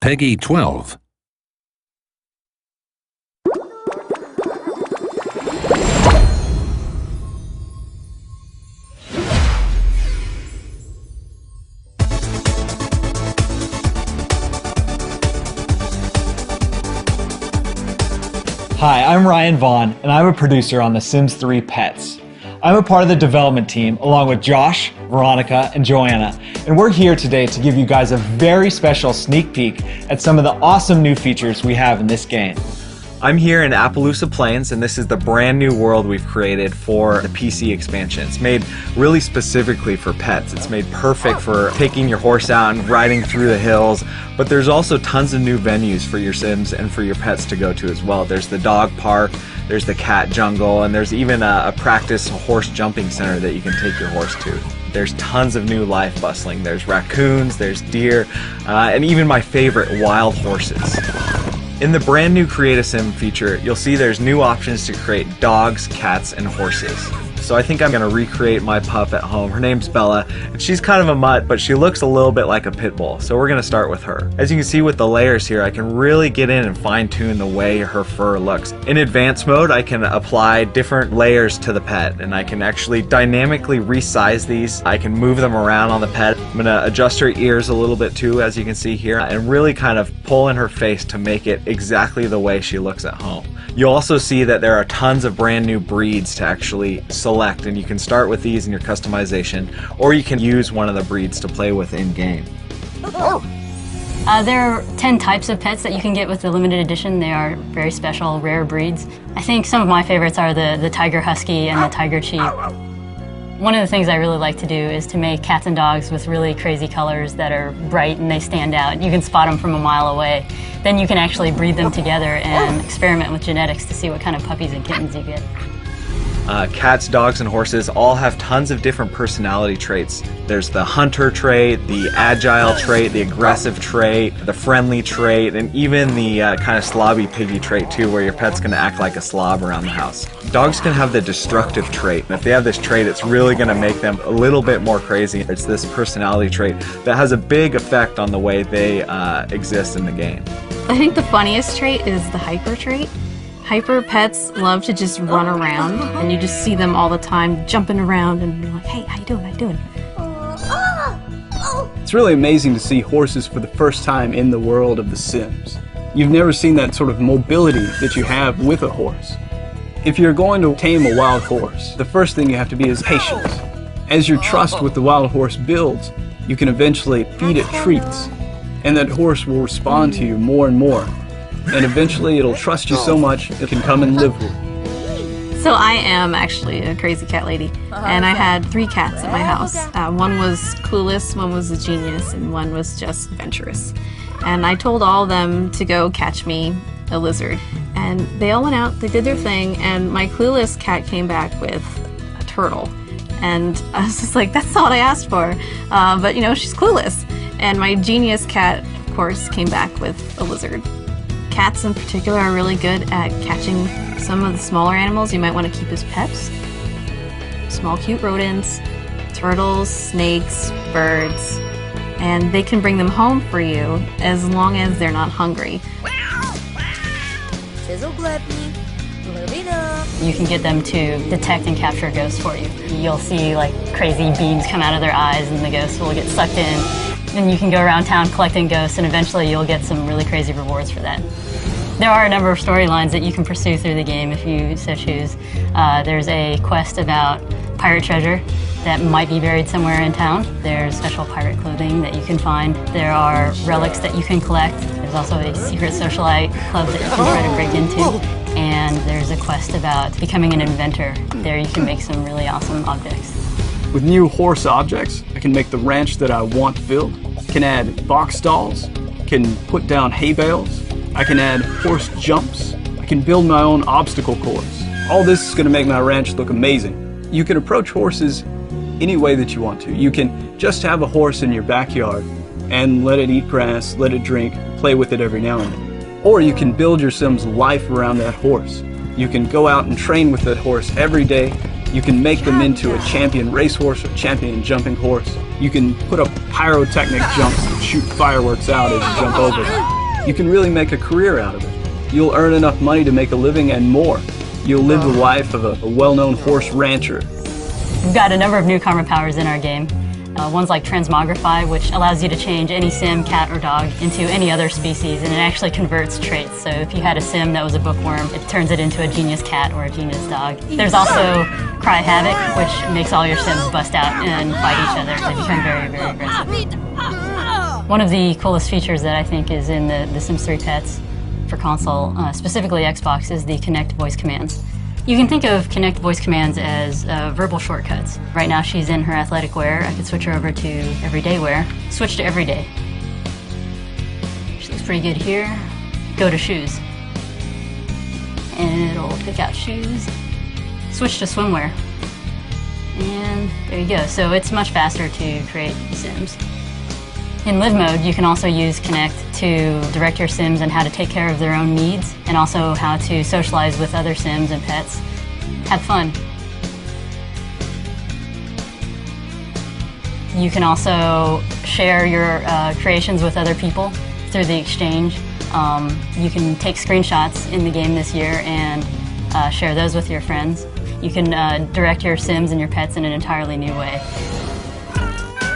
Peggy 12. Hi, I'm Ryan Vaughn, and I'm a producer on The Sims 3 Pets. I'm a part of the development team along with Josh, Veronica, and Joanna, and we're here today to give you guys a very special sneak peek at some of the awesome new features we have in this game. I'm here in Appaloosa Plains, and this is the brand new world we've created for the PC expansion. It's made really specifically for pets. It's made perfect for taking your horse out and riding through the hills, but there's also tons of new venues for your Sims and for your pets to go to as well. There's the dog park, there's the cat jungle, and there's even a practice horse jumping center that you can take your horse to. There's tons of new life bustling. There's raccoons, there's deer, and even my favorite, wild horses. In the brand new Create a Sim feature, you'll see there's new options to create dogs, cats, and horses. So I think I'm gonna recreate my pup at home. Her name's Bella, and she's kind of a mutt, but she looks a little bit like a pit bull. So we're gonna start with her. As you can see with the layers here, I can really get in and fine tune the way her fur looks. In advanced mode, I can apply different layers to the pet, and I can actually dynamically resize these. I can move them around on the pet. I'm gonna adjust her ears a little bit too, as you can see here, and really kind of pull in her face to make it exactly the way she looks at home. You'll also see that there are tons of brand new breeds to actually select, and you can start with these in your customization, or you can use one of the breeds to play with in-game. There are 10 types of pets that you can get with the limited edition. They are very special, rare breeds. I think some of my favorites are the Tiger Husky and the Tiger Chief. One of the things I really like to do is to make cats and dogs with really crazy colors that are bright and they stand out. You can spot them from a mile away. Then you can actually breed them together and experiment with genetics to see what kind of puppies and kittens you get. Cats, dogs, and horses all have tons of different personality traits. There's the hunter trait, the agile trait, the aggressive trait, the friendly trait, and even the kind of slobby piggy trait too, where your pet's gonna act like a slob around the house. Dogs can have the destructive trait, and if they have this trait, it's really gonna make them a little bit more crazy. It's this personality trait that has a big effect on the way they exist in the game. I think the funniest trait is the hyper trait. Hyper pets love to just run around, and you just see them all the time jumping around and you're like, hey, how you doing, how you doing? It's really amazing to see horses for the first time in the world of The Sims. You've never seen that sort of mobility that you have with a horse. If you're going to tame a wild horse, the first thing you have to be is patient. As your trust with the wild horse builds, you can eventually feed it treats, and that horse will respond to you more and more. And eventually it'll trust you so much it can come and live with you. So I am actually a crazy cat lady, and I had 3 cats at my house. One was clueless, one was a genius, and one was just adventurous. And I told all of them to go catch me a lizard. And they all went out, they did their thing, and my clueless cat came back with a turtle. And I was just like, that's not what I asked for. But you know, she's clueless. And my genius cat, of course, came back with a lizard. Cats in particular are really good at catching some of the smaller animals you might want to keep as pets. Small cute rodents, turtles, snakes, birds, and they can bring them home for you as long as they're not hungry. You can get them to detect and capture ghosts for you. You'll see like crazy beams come out of their eyes and the ghosts will get sucked in. And you can go around town collecting ghosts, and eventually you'll get some really crazy rewards for that. There are a number of storylines that you can pursue through the game if you so choose. There's a quest about pirate treasure that might be buried somewhere in town. There's special pirate clothing that you can find. There are relics that you can collect. There's also a secret socialite club that you can try to break into. And there's a quest about becoming an inventor. There you can make some really awesome objects. With new horse objects, I can make the ranch that I want filled, can add box stalls, can put down hay bales, I can add horse jumps, I can build my own obstacle course. All this is going to make my ranch look amazing. You can approach horses any way that you want to. You can just have a horse in your backyard and let it eat grass, let it drink, play with it every now and then. Or you can build your Sim's life around that horse. You can go out and train with that horse every day. You can make them into a champion racehorse or champion jumping horse. You can put up pyrotechnic jumps and shoot fireworks out as you jump over them. you can really make a career out of it. You'll earn enough money to make a living and more. You'll live the life of a well-known horse rancher. We've got a number of new karma powers in our game. One's like Transmogrify, which allows you to change any sim, cat, or dog into any other species, and it actually converts traits. So if you had a sim that was a bookworm, it turns it into a genius cat or a genius dog. There's also Cry Havoc, which makes all your sims bust out and fight each other. They become very, very aggressive. One of the coolest features that I think is in the Sims 3 Pets for console, specifically Xbox, is the Connect voice commands. You can think of Connect voice commands as verbal shortcuts. Right now she's in her athletic wear. I could switch her over to everyday wear. Switch to everyday. She looks pretty good here. Go to shoes. And it'll pick out shoes. Switch to swimwear. And there you go. So it's much faster to create sims. In live mode, you can also use Connect to direct your sims on how to take care of their own needs and also how to socialize with other sims and pets. Have fun. You can also share your creations with other people through the exchange. You can take screenshots in the game this year and share those with your friends. You can direct your sims and your pets in an entirely new way.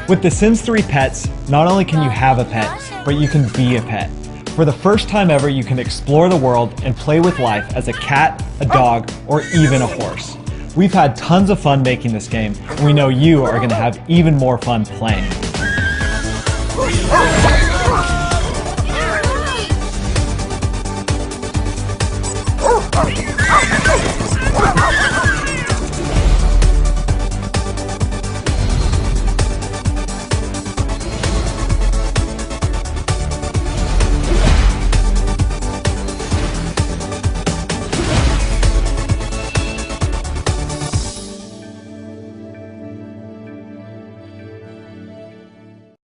With The Sims 3 Pets, not only can you have a pet, but you can be a pet. For the first time ever, you can explore the world and play with life as a cat, a dog, or even a horse. We've had tons of fun making this game, and we know you are going to have even more fun playing.